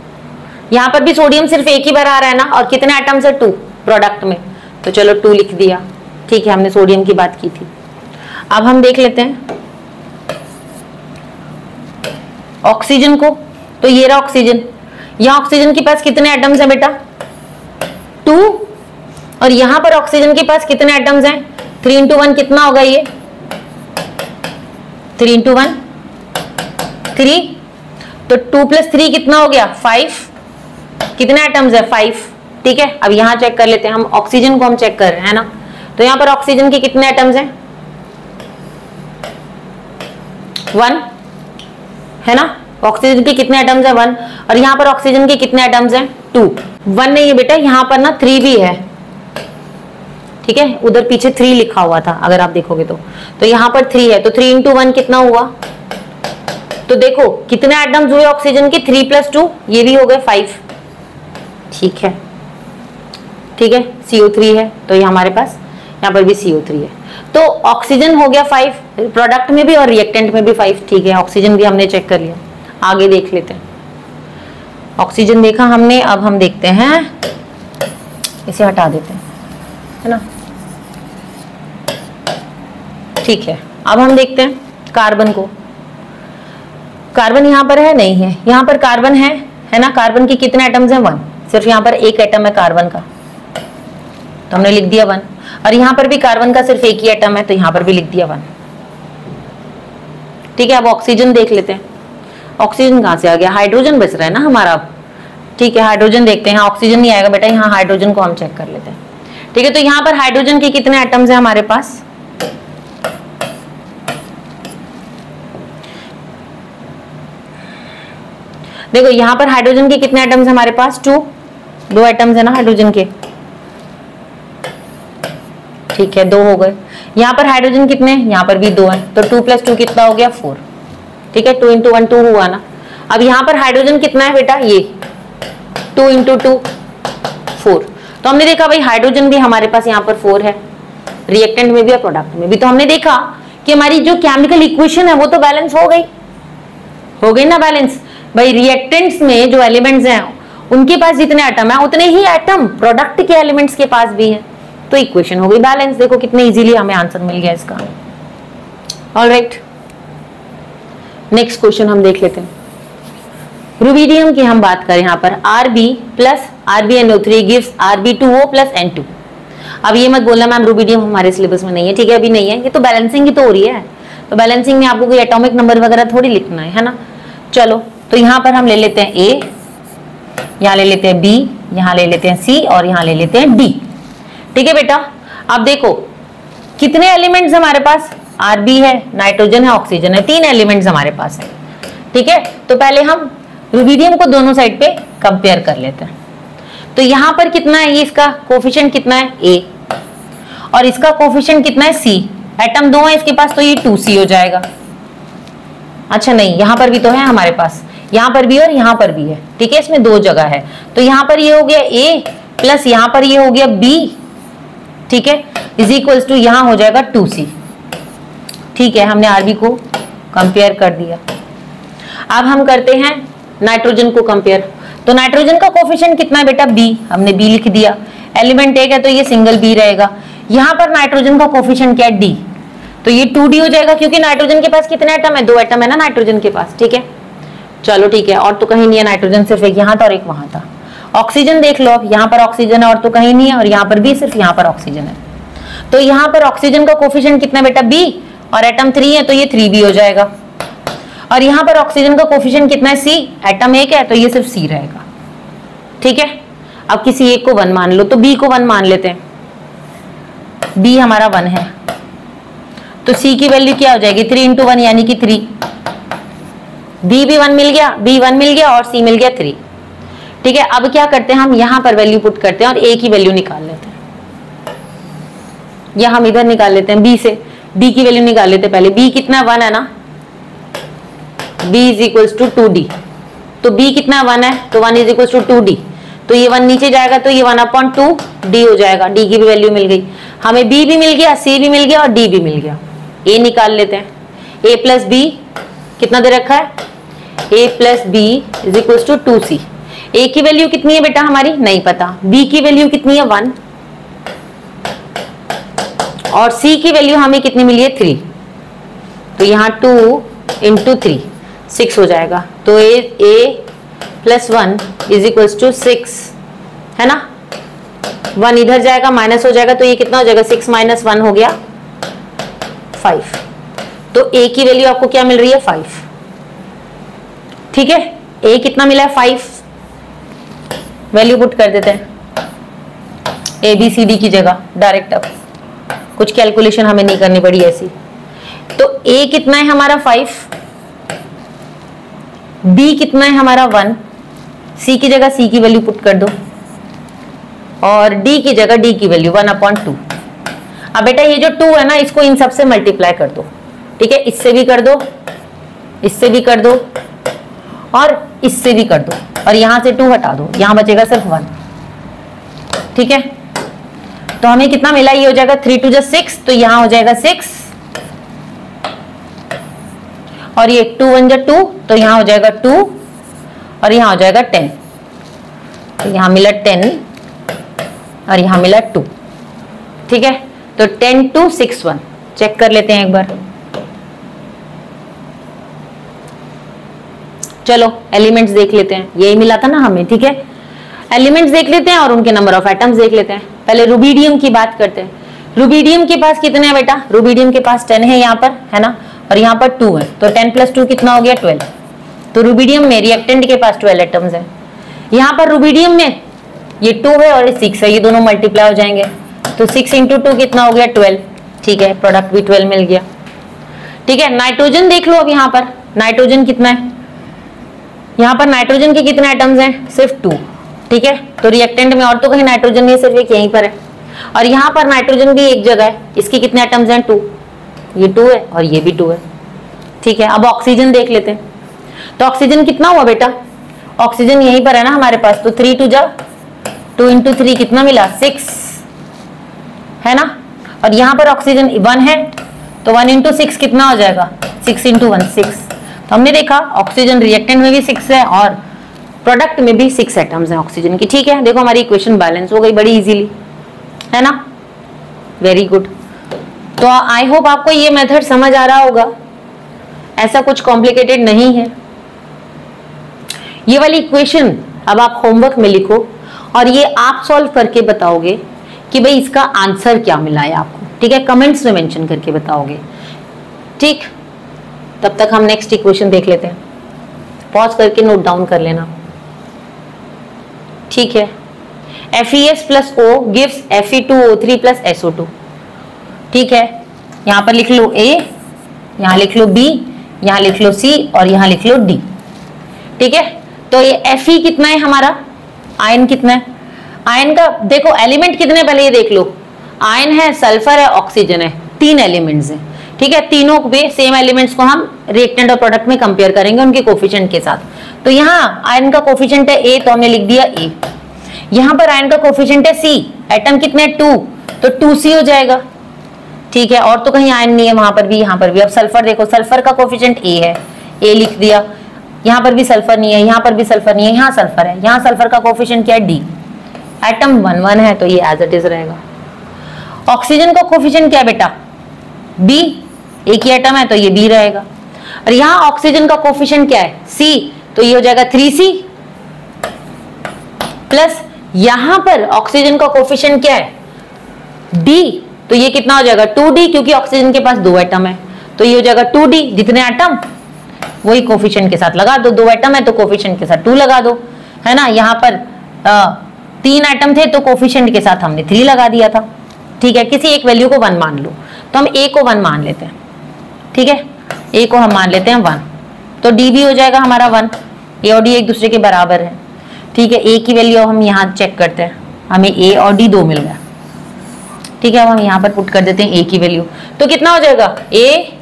यहां पर भी सोडियम सिर्फ एक ही बार आ रहा है ना, और कितने एटम्स है 2 प्रोडक्ट में, तो चलो 2 लिख दिया, ठीक है, हमने सोडियम की बात की थी। अब हम देख लेते हैं ऑक्सीजन को, तो ये रहा ऑक्सीजन, यहां ऑक्सीजन के पास कितने एटम्स हैं बेटा 2, और यहां पर ऑक्सीजन के पास कितने एटम्स हैं 3 इंटू 1 कितना होगा ये 3 इंटू 1 3, तो 2 प्लस 3 कितना हो गया 5, कितने एटम्स है 5, ठीक है। अब यहां चेक कर लेते हैं, हम ऑक्सीजन को हम चेक कर रहे हैं ना, तो यहां पर ऑक्सीजन के कितने एटम्स हैं 1, है ना, ऑक्सीजन के कितने एटम्स है 1, और यहां पर ऑक्सीजन के कितने एटम्स हैं 2, 1 नहीं है बेटा, यहां पर ना 3 भी है, ठीक है, उधर पीछे 3 लिखा हुआ था अगर आप देखोगे तो यहां पर 3 है, तो 3 इंटू 1 कितना हुआ, तो देखो कितने एटम्स हुए ऑक्सीजन के 3 प्लस 2 ये भी हो गए 5, ठीक है, ठीक है, CO3 है, तो ये हमारे पास यहाँ पर भी CO3 है, तो ऑक्सीजन हो गया 5 प्रोडक्ट में भी और रिएक्टेंट में भी 5, ठीक है, ऑक्सीजन भी हमने चेक कर लिया। आगे देख लेते हैं, ऑक्सीजन देखा हमने, अब हम देखते हैं, इसे हटा देते हैं, है ना, ठीक है। अब हम देखते हैं कार्बन को, कार्बन यहाँ पर है नहीं है, यहाँ पर कार्बन है ना, कार्बन के कितने एटम्स हैं 1, सिर्फ यहाँ पर एक एटम है कार्बन का, तो हमने लिख दिया 1, और यहां पर भी कार्बन का सिर्फ एक ही एटम है, तो यहां पर भी लिख दिया 1, ठीक है। अब ऑक्सीजन देख लेते हैं, ऑक्सीजन कहां से आ गया, हाइड्रोजन बच रहा है ना हमारा, ठीक है, हाइड्रोजन देखते हैं, ऑक्सीजन नहीं आएगा बेटा, यहाँ हाइड्रोजन को हम चेक कर लेते हैं, ठीक है। तो यहाँ पर हाइड्रोजन के कितने एटम्स हैं हमारे पास, देखो यहाँ पर हाइड्रोजन के कितने एटम्स हैं हमारे पास 2 एटम्स है ना हाइड्रोजन के, ठीक है, 2 हो गए। यहाँ पर हाइड्रोजन कितने, यहाँ पर भी 2 है, तो 2 प्लस 2 कितना हो गया 4, ठीक है, 2 इंटू 1 2 हुआ ना। अब यहाँ पर हाइड्रोजन कितना है बेटा, ये 2 इंटू 2 4, तो हमने देखा भाई हाइड्रोजन भी हमारे पास यहाँ पर 4 है, रिएक्टेंट में भी और प्रोडक्ट में भी, तो हमने देखा कि हमारी जो केमिकल इक्वेशन है वो तो बैलेंस हो गई ना बैलेंस भाई। रिएक्टेंट्स में जो एलिमेंट्स हैं उनके पास जितने एटम है उतने ही एटम प्रोडक्ट के एलिमेंट्स के पास भी है, तो इक्वेशन हो गई बैलेंस। देखो कितने इजीली हमें आंसर मिल गया इसका। ऑलराइट, नेक्स्ट क्वेश्चन हम देख लेते हैं। रुबिडियम की हम बात करें, यहाँ पर Rb plus RbNO3 gives Rb2O plus N2। अब ये मत बोलना मैम रुबिडियम हमारे सिलेबस में नहीं है, ठीक है, अभी नहीं है, ये तो बैलेंसिंग ही तो हो रही है, तो बैलेंसिंग में आपको कोई एटॉमिक नंबर वगैरह थोड़ी लिखना है ना। चलो तो यहाँ पर हम ले लेते हैं A, यहाँ ले लेते हैं B, यहाँ ले लेते हैं C और यहाँ ले लेते हैं D। ठीक है बेटा, अब देखो कितने एलिमेंट्स हमारे पास, Rb है, नाइट्रोजन है, ऑक्सीजन है, 3 एलिमेंट्स हमारे पास है। ठीक है, तो पहले हम रुबिडियम को दोनों साइड पे कंपेयर कर लेते हैं। तो यहाँ पर कितना है, ये इसका कोफिशिएंट कितना है A और इसका कोफिशिएंट कितना है C, एटम 2 है इसके पास तो ये 2C हो जाएगा। अच्छा नहीं, यहाँ पर भी तो है हमारे पास, यहाँ पर भी और यहाँ पर भी है, ठीक है, इसमें 2 जगह है, तो यहाँ पर ये हो गया A प्लस यहाँ पर ये हो गया B, ठीक है, इज इक्वल्स टू यहाँ हो जाएगा 2C। ठीक है, हमने Rb को कंपेयर कर दिया। अब हम करते हैं नाइट्रोजन को कंपेयर। तो नाइट्रोजन का कोफिशिएंट कितना है बेटा B, हमने B लिख दिया, एलिमेंट एक है तो ये सिंगल B रहेगा। यहाँ पर नाइट्रोजन का कोफिशिएंट क्या है D, तो ये 2D हो जाएगा क्योंकि नाइट्रोजन के पास कितने एटम है, 2 एटम है ना नाइट्रोजन के पास। ठीक है, चलो ठीक है, और तो कहीं नहीं है नाइट्रोजन, सिर्फ एक यहाँ था और एक वहां था। ऑक्सीजन देख लो, अब यहाँ पर ऑक्सीजन है और तो कहीं नहीं है, और यहाँ पर भी सिर्फ यहाँ पर ऑक्सीजन है। तो यहाँ पर ऑक्सीजन का कोफिशिएंट कितना बेटा B और एटम 3 है तो ये 3B हो जाएगा। और यहाँ पर ऑक्सीजन का कोफिशिएंट कितना है C, एटम 1 है तो ये सिर्फ C रहेगा। ठीक है, अब किसी एक को 1 मान लो, तो B को 1 मान लेते हैं, B हमारा 1 है तो C की वैल्यू क्या हो जाएगी, 3 इंटू 1 यानी कि 3। B भी 1 मिल गया, B 1 मिल गया और C मिल गया 3। ठीक है, अब क्या करते हैं हम यहाँ पर वैल्यू पुट करते हैं और A की वैल्यू निकाल लेते हैं, या हम इधर निकाल लेते हैं B से, B की वैल्यू निकाल लेते हैं पहले। B कितना 1 है ना, B is equals to 2D, तो B कितना 1 है तो 1 इज इक्वल्स टू 2D, तो ये 1 नीचे जाएगा तो ये 1/2D हो जाएगा। D की भी वैल्यू मिल गई हमें, B भी मिल गया, C भी मिल गया और D भी मिल गया। A निकाल लेते हैं, A प्लस B कितना दे रखा है, A plus B is equals to 2C। A की वैल्यू कितनी है बेटा हमारी, नहीं पता, B की वैल्यू कितनी है 1 और C की वैल्यू हमें कितनी मिली है 3, तो यहाँ 2 इंटू 3 6 हो जाएगा। तो A plus 1 is equals to 6 है ना, 1 इधर जाएगा माइनस हो जाएगा तो ये कितना हो जाएगा, 6 माइनस 1 हो गया 5। तो A की वैल्यू आपको क्या मिल रही है 5। ठीक है, A कितना मिला है 5, वैल्यू पुट कर देते हैं ABCD की जगह डायरेक्ट, अब कुछ कैलकुलेशन हमें नहीं करनी पड़ी ऐसी। तो A कितना है हमारा 5, B कितना है हमारा 1, C की जगह C की वैल्यू पुट कर दो और D की जगह D की वैल्यू 1/2। अब बेटा ये जो 2 है ना, इसको इन सब से मल्टीप्लाई कर दो। ठीक है, इससे भी कर दो, इससे भी कर दो और इससे भी कर दो, और यहां से 2 हटा दो, यहां बचेगा सिर्फ 1। ठीक है, तो हमें कितना मिला, ये हो जाएगा 3 2 जा 6, तो यहां हो जाएगा 6 और ये 2 1 जा 2, तो यहां हो जाएगा 2 और यहां हो जाएगा 10, तो यहां मिला 10 और यहां मिला 2। ठीक है, तो 10 2 6 1 चेक कर लेते हैं एक बार। चलो एलिमेंट्स देख लेते हैं, यही मिला था ना हमें। ठीक है, एलिमेंट्स देख लेते हैं और उनके नंबर ऑफ एटम्स देख लेते हैं। पहले रुबिडियम की बात करते हैं। रुबिडियम के पास कितने हैं बेटा, रुबिडियम के पास 10 है यहाँ पर, है ना, और यहाँ पर 2 है, तो 10 + 2 कितना हो गया 12। तो रुबिडियम में रिएक्टेंट के पास 12 एटम्स है। यहाँ पर रुबिडियम में ये 2 है और ये 6 है, ये दोनों मल्टीप्लाई हो जाएंगे, तो 6 × 2 कितना हो गया 12। ठीक है, प्रोडक्ट भी 12 मिल गया। ठीक है, नाइट्रोजन देख लो। अब यहाँ पर नाइट्रोजन कितना है, यहाँ पर नाइट्रोजन के कितने एटम्स हैं, सिर्फ 2। ठीक है, तो रिएक्टेंट में और तो कहीं नाइट्रोजन नहीं है, सिर्फ एक यहीं पर है, और यहाँ पर नाइट्रोजन भी एक जगह है, इसके कितने एटम्स हैं 2, ये 2 है और ये भी 2 है। ठीक है, अब ऑक्सीजन देख लेते हैं। तो ऑक्सीजन कितना हुआ बेटा, ऑक्सीजन यहीं पर है ना हमारे पास, तो 3 2 जा 2 × 3 कितना मिला 6 है ना, और यहाँ पर ऑक्सीजन 1 है तो 1 × 6 कितना हो जाएगा 6 × 1 6। तो हमने देखा ऑक्सीजन रिएक्टेंट में भी 6 है और प्रोडक्ट में भी 6 एटम्स हैं ऑक्सीजन की। ठीक है, देखो हमारी इक्वेशन बैलेंस हो गई बड़ी इजीली, है ना, वेरी गुड। तो आई होप आपको ये मेथड समझ आ रहा होगा, ऐसा कुछ कॉम्प्लिकेटेड नहीं है। ये वाली इक्वेशन अब आप होमवर्क में लिखो और ये आप सॉल्व करके बताओगे कि भाई इसका आंसर क्या मिला है आपको, ठीक है, कमेंट्स में मेंशन करके बताओगे, ठीक। तब तक हम नेक्स्ट इक्वेशन देख लेते हैं, पॉज करके नोट डाउन कर लेना, ठीक है। FeS plus O gives Fe2O3 plus SO2, ठीक है। यहां पर लिख लो A, यहां लिख लो B, यहां लिख लो C और यहां लिख लो D, ठीक है। तो ये Fe कितना है हमारा, आयन कितना है, आयन का देखो एलिमेंट कितने पहले ये देख लो, आयन है, सल्फर है, ऑक्सीजन है, 3 एलिमेंट्स हैं, ठीक है। तीनों पे सेम एलिमेंट्स को हम रिएक्टेंट और प्रोडक्ट में कंपेयर करेंगे उनके कोफिशिएंट के साथ। तो यहाँ आयन का कोफिशिएंट है A, तो हमने लिख दिया A। यहाँ पर आयन का कोफिशिएंट है C, एटम कितने 2, तो 2C हो जाएगा, ठीक है। और तो कहीं आयन नहीं है, वहां पर भी यहाँ पर भी। अब सल्फर देखो, सल्फर का कोफिशिएंट A है, A लिख दिया। यहाँ पर भी सल्फर नहीं है, यहाँ पर भी सल्फर नहीं है, यहाँ सल्फर है, यहाँ सल्फर का कोफिशिएंट क्या है D, एटम 1 1 है, तो ये एज इट इज रहेगा। ऑक्सीजन का कोफिशिएंट क्या है बेटा, B, एक ही एटम है तो ये B रहेगा। और यहाँ ऑक्सीजन का कोफिशिएंट क्या है C, तो ये हो जाएगा 3C प्लस यहां पर ऑक्सीजन का कोफिशिएंट क्या है D, तो ये कितना हो जाएगा 2D, क्योंकि ऑक्सीजन के पास 2 एटम है, तो ये हो जाएगा 2D। जितने एटम वही कोफिशिएंट के साथ लगा दो, 2 एटम है तो कोफिशिएंट के साथ 2 लगा दो, है ना। यहाँ पर 3 एटम थे तो कोफिशिएंट के साथ हमने 3 लगा दिया था, ठीक है। किसी एक वैल्यू को 1 मान लो, तो हम A को 1 मान लेते हैं, ठीक है। A को हम मान लेते हैं 1, तो D भी हो जाएगा हमारा 1, A और D एक दूसरे के बराबर है, ठीक है। A की वैल्यू हम यहाँ चेक करते हैं, हमें A और D 2 मिल गया, ठीक है। अब हम यहाँ पर पुट कर देते हैं A की वैल्यू, तो कितना हो जाएगा A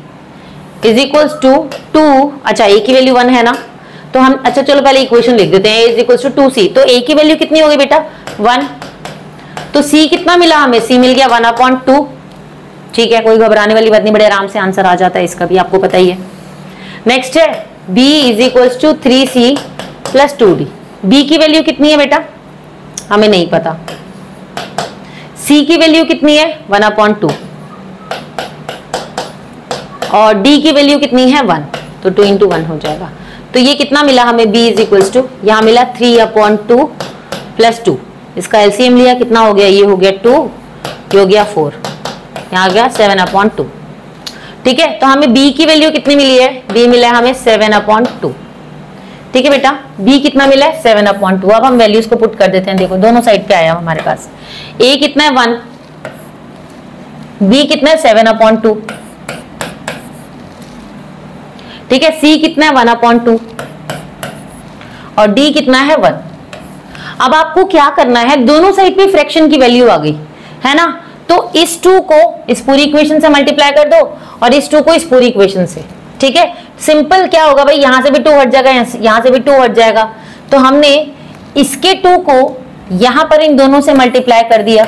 इज इक्वल्स टू 2, अच्छा A की वैल्यू 1 है ना, तो हम अच्छा चलो पहले इक्वेशन लिख देते हैं, A is equals to 2C, तो A की वैल्यू कितनी होगी बेटा 1, तो C कितना मिला हमें, C मिल गया 1/2, ठीक है। कोई घबराने वाली बात नहीं, बड़े आराम से आंसर आ जाता है इसका भी, आपको पता ही है। नेक्स्ट है B is equals to 3C plus 2D, B की वैल्यू कितनी है बेटा, हमें नहीं पता। C की वैल्यू कितनी है 1/2 और D की वैल्यू कितनी है 1, तो 2 into 1 हो जाएगा। तो ये कितना मिला हमें B इज इक्वल्स टू, यहाँ मिला 3/2 प्लस 2, इसका एलसीएम लिया कितना हो गया, ये हो गया 2, ये हो गया 4, यहाँ गया 7/2, ठीक है। तो हमें B की वैल्यू कितनी मिली है, B मिला है हमें 7/2, ठीक है बेटा। B कितना मिला है 7/2। अब हम वैल्यूज को पुट कर देते हैं, देखो दोनों साइड पे आया हमारे पास, A कितना है 1, B कितना है 7/2, ठीक है। C कितना है 1/2 और D कितना है 1। अब आपको क्या करना है, दोनों साइड पे फ्रैक्शन की वैल्यू आ गई है ना, तो इस 2 को इस पूरी इक्वेशन से मल्टीप्लाई कर दो और इस 2 को इस पूरी इक्वेशन से, ठीक है। सिंपल क्या होगा भाई, यहां से भी 2 हट जाएगा, यहां से भी 2 हट जाएगा, तो हमने इसके 2 को यहां पर इन दोनों से मल्टीप्लाई कर दिया,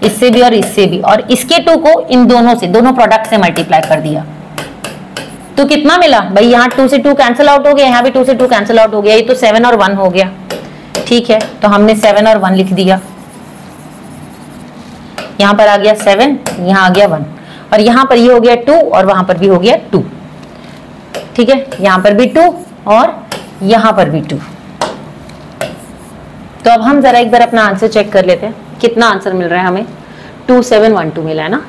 इससे भी और इससे भी, और इसके 2 को इन दोनों से, दोनों प्रोडक्ट से मल्टीप्लाई कर दिया, तो कितना मिला भाई, यहाँ 2 से 2 कैंसिल आउट हो गया, यहाँ भी 2 से 2 कैंसिल आउट हो गया, ये तो 7 और 1 हो गया, ठीक है। तो हमने 7 और 1 लिख दिया, यहाँ पर आ गया 7, यहाँ आ गया 1, और यहाँ पर ये हो गया 2 और वहां पर भी हो गया 2, ठीक है। यहाँ पर भी 2 और यहाँ पर भी 2। तो अब हम जरा एक बार अपना आंसर चेक कर लेते हैं, कितना आंसर मिल रहा है हमें, 2712 मिला है ना।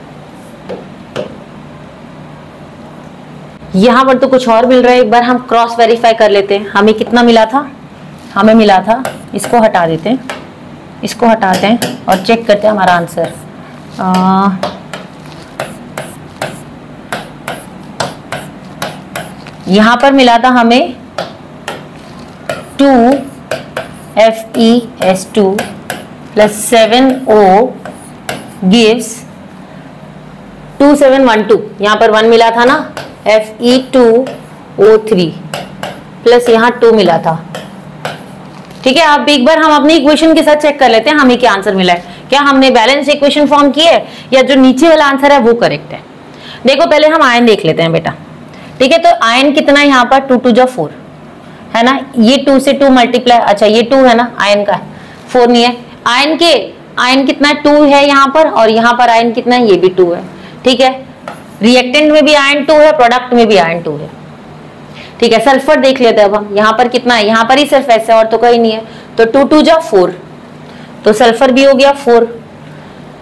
यहाँ पर तो कुछ और मिल रहा है, एक बार हम क्रॉस वेरीफाई कर लेते हैं, हमें कितना मिला था, हमें मिला था, इसको हटा देते हैं, इसको हटाते हैं और चेक करते हैं हमारा आंसर। यहां पर मिला था हमें 2FeS2 प्लस 7O गिव्स 2712, यहां पर 1 मिला था ना, Fe2O3 प्लस यहाँ 2 मिला था, ठीक है। अब एक बार हम अपनी इक्वेशन के साथ चेक कर लेते हैं हमें क्या आंसर मिला है, क्या हमने बैलेंस इक्वेशन फॉर्म की है या जो नीचे वाला आंसर है वो करेक्ट है। देखो पहले हम आयन देख लेते हैं बेटा, ठीक है। तो आयन कितना है यहाँ पर 2 2 जा 4 है ना, ये 2 से 2 मल्टीप्लाई, अच्छा ये 2 है ना, आयन का 4 नहीं है। आयन कितना है 2 है यहाँ पर, और यहाँ पर आयन कितना है, ये भी 2 है, ठीक है। रिएक्टेंट में भी आयन 2 है, प्रोडक्ट में भी आयन 2 है, ठीक है। सल्फर देख लेते हैं अब हम, यहाँ पर कितना है, यहाँ पर ही सिर्फ S है और तो कहीं नहीं है, तो 2 2 जा 4, तो सल्फर भी हो गया 4।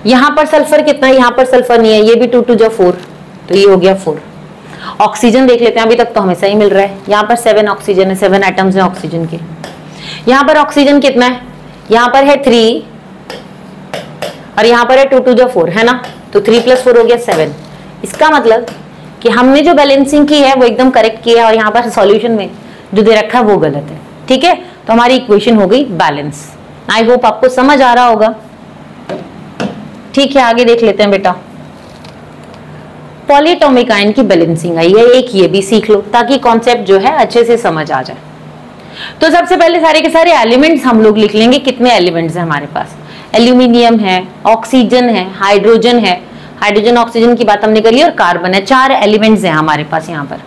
यहां पर सल्फर कितना है, यहां पर सल्फर नहीं है, ये भी 2 2 जा 4, तो ये हो गया 4। ऑक्सीजन देख लेते हैं, अभी तक तो हमें सही मिल रहा है। यहाँ पर 7 ऑक्सीजन है, 7 एटम्स हैं ऑक्सीजन के। यहाँ पर ऑक्सीजन कितना है, यहाँ पर है 3 और यहाँ पर है 2 2 जा 4 है ना, तो 3 + 4 हो गया 7। इसका मतलब कि हमने जो बैलेंसिंग की है वो एकदम करेक्ट की है और यहाँ पर सॉल्यूशन में जो दे रखा है वो गलत है। ठीक है, तो हमारी इक्वेशन हो गई बैलेंस। आई होप आपको समझ आ रहा होगा। ठीक है, आगे देख लेते हैं बेटा। पॉलीएटॉमिक आयन की बैलेंसिंग आई है, एक ये भी सीख लो ताकि कॉन्सेप्ट जो है अच्छे से समझ आ जाए। तो सबसे पहले सारे के सारे एलिमेंट्स हम लोग लिख लेंगे। कितने एलिमेंट्स हैं हमारे पास, एल्यूमिनियम है, ऑक्सीजन है, हाइड्रोजन है, हाइड्रोजन ऑक्सीजन की बात हमने कर ली, और कार्बन है। 4 एलिमेंट्स हैं हमारे पास यहाँ पर।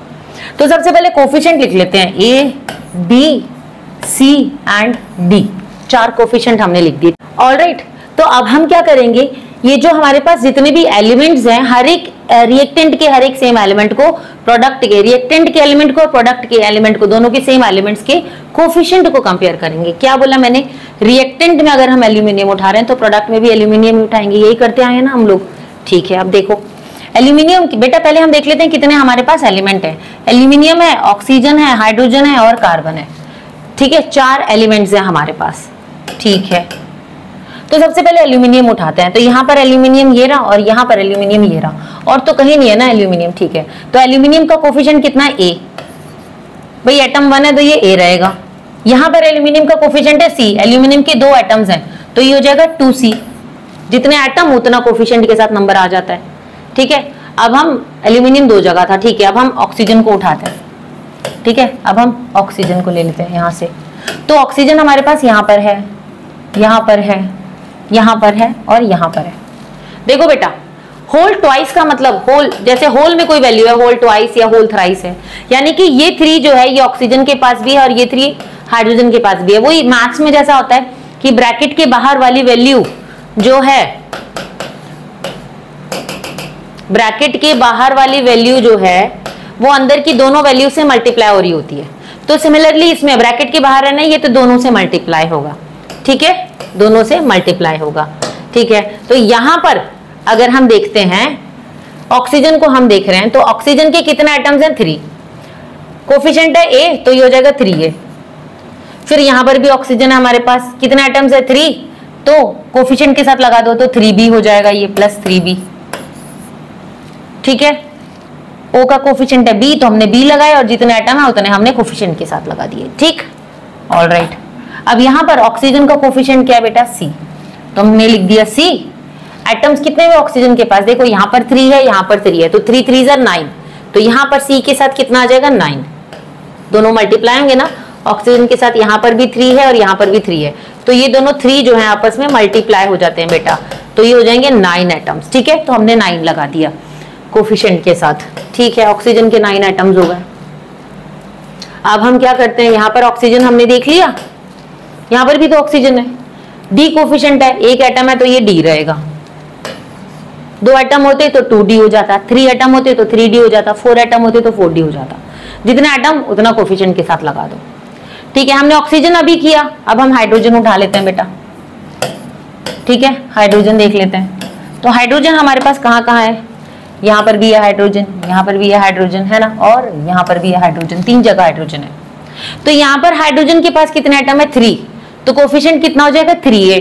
तो सबसे पहले कोफिशिएंट लिख लेते हैं, A B C and D. 4 coefficient हमने लिख दिए। ऑलराइट, तो अब हम क्या करेंगे, ये जो हमारे पास जितने भी एलिमेंट्स हैं, हर एक रिएक्टेंट के हर एक सेम एलिमेंट को, प्रोडक्ट के रिएक्टेंट के एलिमेंट को और प्रोडक्ट के एलिमेंट को, दोनों के सेम एलिमेंट्स के कोफिशिएंट को कंपेयर करेंगे। क्या बोला मैंने, रिएक्टेंट में अगर हम एल्यूमिनियम उठा रहे हैं तो प्रोडक्ट में भी एल्यूमिनियम उठाएंगे, यही करते आए हैं ना हम लोग। ठीक है, अब देखो एल्यूमिनियम की, बेटा पहले हम देख लेते हैं कितने हमारे पास एलिमेंट है। एल्यूमिनियम है, ऑक्सीजन है, हाइड्रोजन है और कार्बन है। ठीक है, 4 एलिमेंट्स हैं हमारे पास। ठीक है, तो सबसे पहले एल्यूमिनियम उठाते हैं। तो यहाँ पर एल्यूमिनियम ये रहा और यहाँ पर एल्यूमिनियम ये रहा, और तो कहीं नहीं है ना एल्यूमिनियम। ठीक है, तो एल्यूमिनियम का कोफिशिएंट कितना है, ए। भाई एटम 1 है तो ये ए रहेगा। यहाँ पर एल्यूमिनियम का कोफिशिएंट है सी, एल्यूमिनियम के 2 एटम्स हैं तो ये हो जाएगा 2C। जितने एटम उतना कोफिशिएंट के साथ नंबर आ जाता है। ठीक है, अब हम एल्यूमिनियम 2 जगह था। ठीक है, अब हम ऑक्सीजन को उठाते हैं। ठीक है, अब हम ऑक्सीजन को ले लेते हैं यहाँ से। तो ऑक्सीजन हमारे पास यहाँ पर है, यहाँ पर है, यहाँ पर है और यहाँ पर है। देखो बेटा, होल ट्वाइस का मतलब होल, जैसे होल में कोई वैल्यू है, होल ट्वाइस या होल थ्राइस है, यानी कि ये 3 जो है ये ऑक्सीजन के पास भी है और ये 3 हाइड्रोजन के पास भी है। वही मैथ्स में जैसा होता है कि ब्रैकेट के बाहर वाली वैल्यू जो है, ब्रैकेट के बाहर वाली वैल्यू जो है वो अंदर की दोनों वैल्यू से मल्टीप्लाई हो रही होती है। तो सिमिलरली इसमें ब्रैकेट के बाहर है ना, ये तो दोनों से मल्टीप्लाई होगा। ठीक है, दोनों से मल्टीप्लाई होगा। ठीक है, तो यहां पर अगर हम देखते हैं ऑक्सीजन को हम देख रहे हैं, तो ऑक्सीजन के कितने एटम्स हैं, 3। कोफिशिएंट है ए तो ये हो जाएगा 3A। फिर यहां पर भी ऑक्सीजन है हमारे पास, कितने एटम्स है, 3, तो कोफिशिएंट के साथ लगा दो तो 3B हो जाएगा, ये प्लस 3B। ठीक है, O का कोफिशिएंट है B तो हमने B लगाया और जितने एटम है उतने हमने कोफिशिएंट के साथ लगा दिए। ठीक, ऑलराइट। अब यहां पर ऑक्सीजन का कोफिशिएंट क्या है बेटा, C, तो हमने लिख दिया C। एटम्स कितने हैं ऑक्सीजन के पास, देखो यहाँ पर 3 है, यहाँ पर 3 है, तो 3 3 = 9, तो यहाँ पर C के साथ कितना आ जाएगा, 9। दोनों मल्टीप्लाई होंगे ना, ऑक्सीजन के साथ यहाँ पर भी 3 है और यहाँ पर भी 3 है, तो ये दोनों 3 जो है आपस में मल्टीप्लाई हो जाते हैं बेटा, तो ये हो जाएंगे 9 एटम्स। ठीक है, तो हमने 9 लगा दिया कोफिशिएंट के साथ। ठीक है, ऑक्सीजन के 9 एटम्स हो गए। अब हम क्या करते हैं, यहाँ पर ऑक्सीजन हमने देख लिया, यहाँ पर भी तो ऑक्सीजन है, डी कोफिशिएंट है, 1 एटम है तो ये डी रहेगा, 2 एटम होते तो 2D हो जाता, 3 एटम होते तो 3D हो जाता, 4 एटम होते तो 4D हो जाता। जितने एटम उतना कोफिशिएंट के साथ लगा दो। ठीक है, हमने ऑक्सीजन अभी किया, अब हम हाइड्रोजन उठा लेते हैं बेटा। ठीक है, हाइड्रोजन देख लेते हैं। तो हाइड्रोजन हमारे पास कहाँ कहाँ है, यहाँ पर भी है हाइड्रोजन, यहाँ पर भी है हाइड्रोजन, है ना, और यहाँ पर भी है हाइड्रोजन, 3 जगह हाइड्रोजन है। तो यहाँ पर हाइड्रोजन के पास कितने एटम है, 3, तो कोफिशिएंट कितना हो जाएगा, 3A।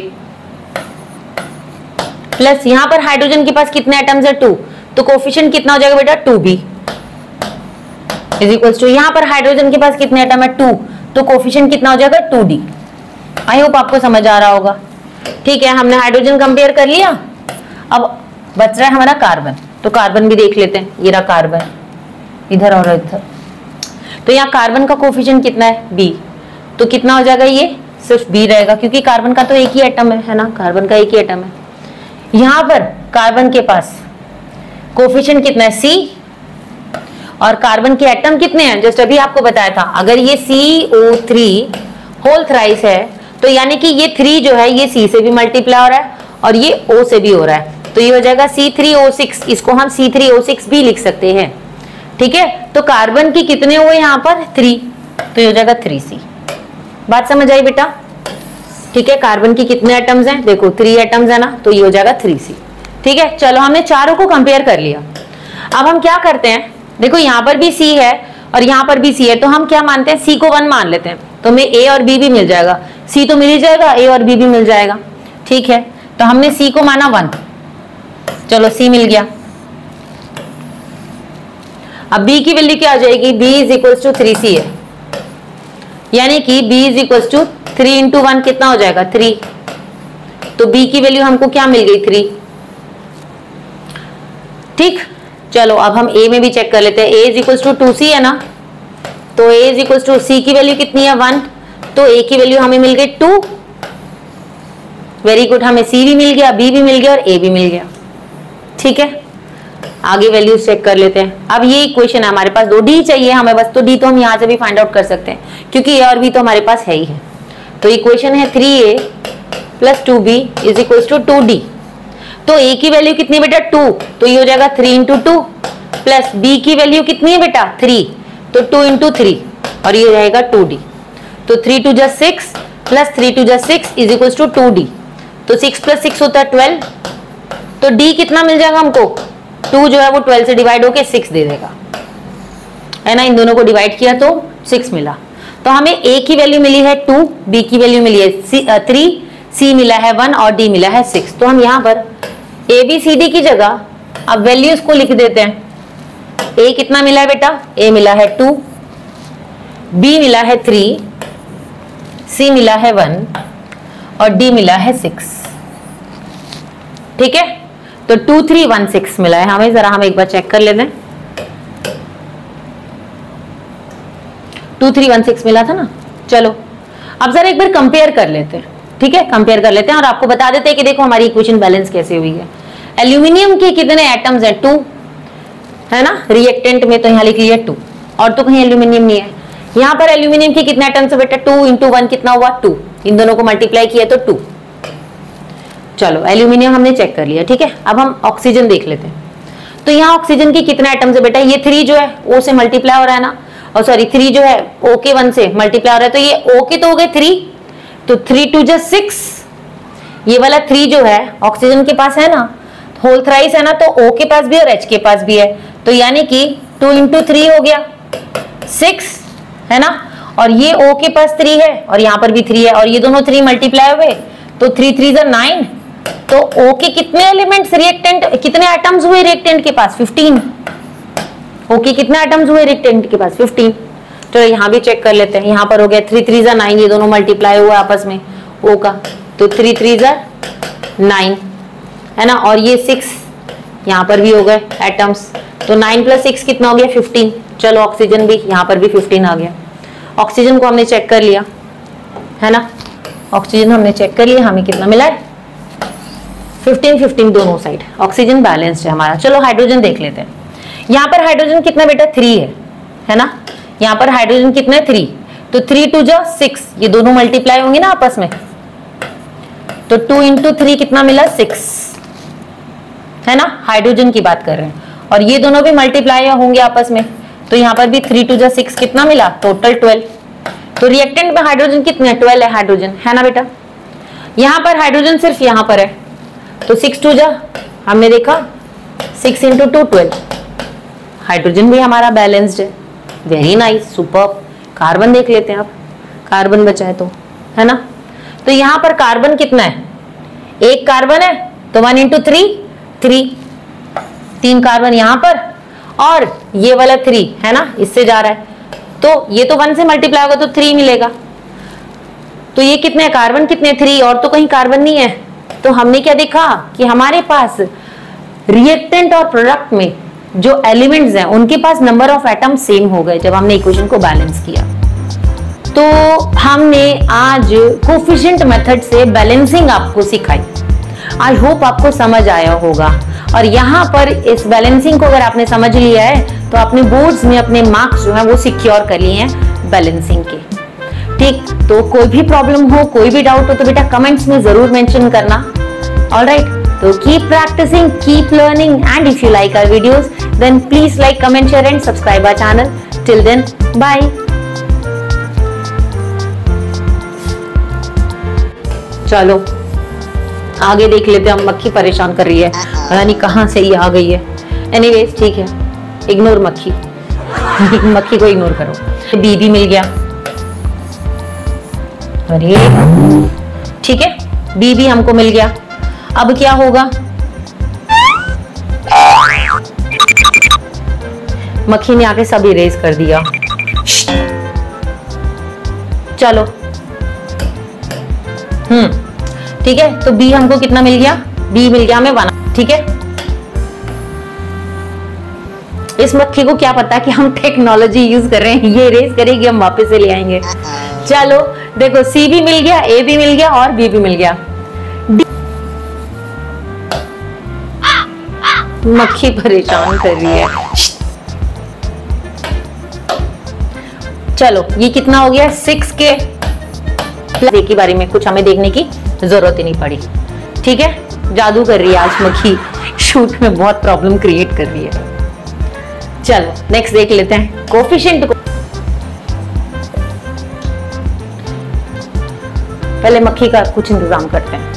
प्लस यहाँ पर हाइड्रोजन के पास कितने एटम्स है, 2, तो कोफिशिएंट कितना हो जाएगा बेटा, 2B इज इक्वल्स टू, यहाँ पर हाइड्रोजन के पास कितने एटम है, 2, तो कोफिशिएंट कितना हो जाएगा, 2D। आई होप आपको समझ आ रहा होगा। ठीक है, हमने हाइड्रोजन कंपेयर कर लिया, अब बच रहा है हमारा कार्बन, तो कार्बन भी देख लेते हैं। ये रहा कार्बन, इधर और इधर, तो यहाँ कार्बन का कोफिशिएंट कितना है, B, तो कितना हो जाएगा, ये सिर्फ B रहेगा क्योंकि कार्बन का तो एक ही एटम है ना, कार्बन का एक ही एटम है। यहाँ पर कार्बन के पास कोफिशिएंट कितना है, C, और कार्बन के एटम कितने हैं, जस्ट अभी आपको बताया था, अगर ये CO3 होल थ्राइस है तो यानी कि ये 3 जो है ये C से भी मल्टीप्लाई हो रहा है और ये O से भी हो रहा है, तो ये हो जाएगा C3O6, इसको हम C3O6 भी लिख सकते हैं। ठीक है, तो कार्बन की कितने हुए यहाँ पर, 3, तो ये हो जाएगा 3C। बात समझ आई बेटा। ठीक है, कार्बन की कितने एटम्स हैं, देखो 3 एटम्स है ना, तो ये हो जाएगा 3C। ठीक है, चलो हमने चारों को कंपेयर कर लिया। अब हम क्या करते हैं, देखो यहाँ पर भी C है और यहाँ पर भी C है, तो हम क्या मानते हैं, C को 1 मान लेते हैं, तो हमें A और B भी मिल जाएगा, C तो मिल ही जाएगा, A और B भी मिल जाएगा। ठीक है, तो हमने C को माना 1, चलो C मिल गया। अब B की वैल्यू क्या आ जाएगी, B is equal to 3C है, यानी कि B is equal to 3 into 1 कितना हो जाएगा 3, तो B की वैल्यू हमको क्या मिल गई 3। ठीक, चलो अब हम A में भी चेक कर लेते हैं, A is equal to 2C है ना, तो A is equal to C की वैल्यू कितनी है 1, तो A की वैल्यू हमें मिल गई 2। वेरी गुड, हमें C भी मिल गया, B भी मिल गया और A भी मिल गया। ठीक है, आगे वैल्यूज चेक कर लेते हैं। अब ये इक्वेशन है हमारे पास, 2D चाहिए हमें बस, तो D तो हम यहाँ से भी फाइंड आउट कर सकते हैं क्योंकि A और B तो हमारे पास है ही है। तो इक्वेशन है 3A plus 2B is equal to 2D। तो A की वैल्यू कितनी बेटा 2, तो ये हो जाएगा 3 इंटू 2, प्लस B की वैल्यू कितनी है बेटा 3, तो 2 इंटू 3 और ये रहेगा 2D। तो 3 2 जा 6 प्लस 3 2 जा 6 इज इक्वल टू 2D। तो 6 प्लस 6 होता है 12, तो D कितना मिल जाएगा हमको, 2 जो है वो 12 से डिवाइड होके 6 दे देगा, है ना, इन दोनों को डिवाइड किया तो 6 मिला। तो हमें A की वैल्यू मिली है 2, B की वैल्यू मिली है 3, C मिला है 1 और D मिला है 6। तो हम यहाँ पर ABCD की जगह अब वैल्यूज को लिख देते हैं। A कितना मिला है बेटा, A मिला है 2, B मिला है 3, C मिला है 1 और D मिला है 6। ठीक है, तो 2 3 1 6 मिला है हमें, जरा हम एक बार चेक कर लेते हैं। 2 3 1 6 मिला था ना। चलो अब जरा एक बार कंपेयर कर लेते हैं। ठीक है, कंपेयर कर लेते हैं और आपको बता देते हैं कि देखो हमारी इक्वेशन बैलेंस कैसे हुई है। एल्यूमिनियम के कितने एटम्स हैं 2, है ना, रिएक्टेंट में तो यहाँ लिख लिया 2, और तो कहीं एल्यूमिनियम नहीं है। यहाँ पर एल्यूमिनियम के कितने एटम्स है बेटा 2 इंटू 1 कितना हुआ 2, इन दोनों को मल्टीप्लाई किया तो 2। चलो एल्यूमिनियम हमने चेक कर लिया। ठीक है, अब हम ऑक्सीजन देख लेते हैं। तो यहाँ ऑक्सीजन के कितने एटम्स है बेटा, ये 3 जो है O से मल्टीप्लाई हो रहा है ना, और सॉरी 3 जो है O के 1 से मल्टीप्लाई हो रहा है, तो ये O के तो हो गए 3, तो 3 2 जा 6, ये वाला 3 जो है ऑक्सीजन के पास है ना, होल थ्राइस है ना, तो O के पास भी और H के पास भी है, तो यानी कि 2 इंटू 3 हो गया 6, है ना, और ये O के पास 3 है और यहाँ पर भी 3 है और ये दोनों 3 मल्टीप्लाई हुए तो 3 3 जा 9। तो O के कितने एलिमेंट्स रिएक्टेंट, कितने एटम्स हुए रिएक्टेंट के पास 15। O के कितने एटम्स हुए रिएक्टेंट के पास 15। तो यहाँ भी चेक कर लेते हैं, यहाँ पर हो गया 3 3 जा 9, ये दोनों मल्टीप्लाई हुआ आपस में O का, तो 3 3 जा 9, है ना, और ये 6 यहाँ पर भी हो गए एटम्स, तो 9 प्लस 6 कितना हो गया 15। चलो ऑक्सीजन भी, यहाँ पर भी 15 आ गया। ऑक्सीजन को हमने चेक कर लिया, है ना, ऑक्सीजन हमने चेक कर लिया, हमें कितना मिला है 15 15 दोनों साइड, ऑक्सीजन बैलेंस्ड है हमारा। चलो हाइड्रोजन देख लेते हैं। यहाँ पर हाइड्रोजन कितना बेटा 3 है ना, यहाँ पर हाइड्रोजन कितना है 3, तो 3 2 जा 6, ये दोनों मल्टीप्लाई होंगे ना आपस में, तो 2 इंटू 3 कितना मिला 6, है ना, हाइड्रोजन की बात कर रहे हैं, और ये दोनों भी मल्टीप्लाई होंगे आपस में, तो यहाँ पर भी 3 2 जा 6 कितना मिला टोटल 12। तो रिएक्टेंट में हाइड्रोजन कितने 12 है हाइड्रोजन, है ना बेटा। यहाँ पर हाइड्रोजन सिर्फ यहाँ पर है, तो 6 2 जा हमने देखा 6 इंटू 2 12, हाइड्रोजन भी हमारा बैलेंस्ड है। Very nice, super. कार्बन देख लेते हैं अब, कार्बन बचा है तो, है ना, तो यहाँ पर कार्बन कितना है, एक कार्बन है तो 1 इंटू 3 3 कार्बन यहाँ पर, और ये वाला 3 है ना, इससे जा रहा है, तो ये तो 1 से मल्टीप्लाई होगा तो 3 मिलेगा। तो ये कितने कार्बन कितने 3, और तो कहीं कार्बन नहीं है। तो हमने क्या देखा कि हमारे पास रिएक्टेंट और प्रोडक्ट में जो एलिमेंट्स हैं उनके पास नंबर ऑफ एटम सेम हो गए जब हमने इक्वेशन को बैलेंस किया। तो हमने आज कोफिशिएंट मेथड से बैलेंसिंग आपको सिखाई। आई होप आपको समझ आया होगा, और यहाँ पर इस बैलेंसिंग को अगर आपने समझ लिया है तो अपने बोर्ड्स में अपने मार्क्स जो है वो सिक्योर कर लिए हैं बैलेंसिंग के। ठीक, तो कोई भी प्रॉब्लम हो, कोई भी डाउट हो तो बेटा कमेंट्स में जरूर मेंशन करना। Alright, so keep practicing, keep learning, and if you like our videos then please like, comment, share and subscribe our channel. Till then, bye. चलो आगे देख लेते हैं। हम मक्खी परेशान कर रही है, पता नहीं कहाँ से ये आ गई है। एनीवेज ठीक है, इग्नोर मक्खी। मक्खी को इग्नोर करो। बी भी मिल गया। अरे ठीक है, बी भी हमको मिल गया। अब क्या होगा? मक्खी ने आके सब इरेज कर दिया। चलो ठीक है, तो बी हमको कितना मिल गया? बी मिल गया हमें 1। ठीक है, इस मक्खी को क्या पता कि हम टेक्नोलॉजी यूज कर रहे हैं, ये इरेज करेगी, हम वापस से ले आएंगे। चलो देखो, सी भी मिल गया, ए भी मिल गया और बी भी मिल गया। मक्खी परेशान कर रही है। चलो ये कितना हो गया? 6K। ए के बारे में कुछ हमें देखने की जरूरत ही नहीं पड़ी। ठीक है, जादू कर रही है आज मक्खी, शूट में बहुत प्रॉब्लम क्रिएट कर रही है। चलो नेक्स्ट देख लेते हैं कोफिशिएंट को। पहले मक्खी का कुछ इंतजाम करते हैं।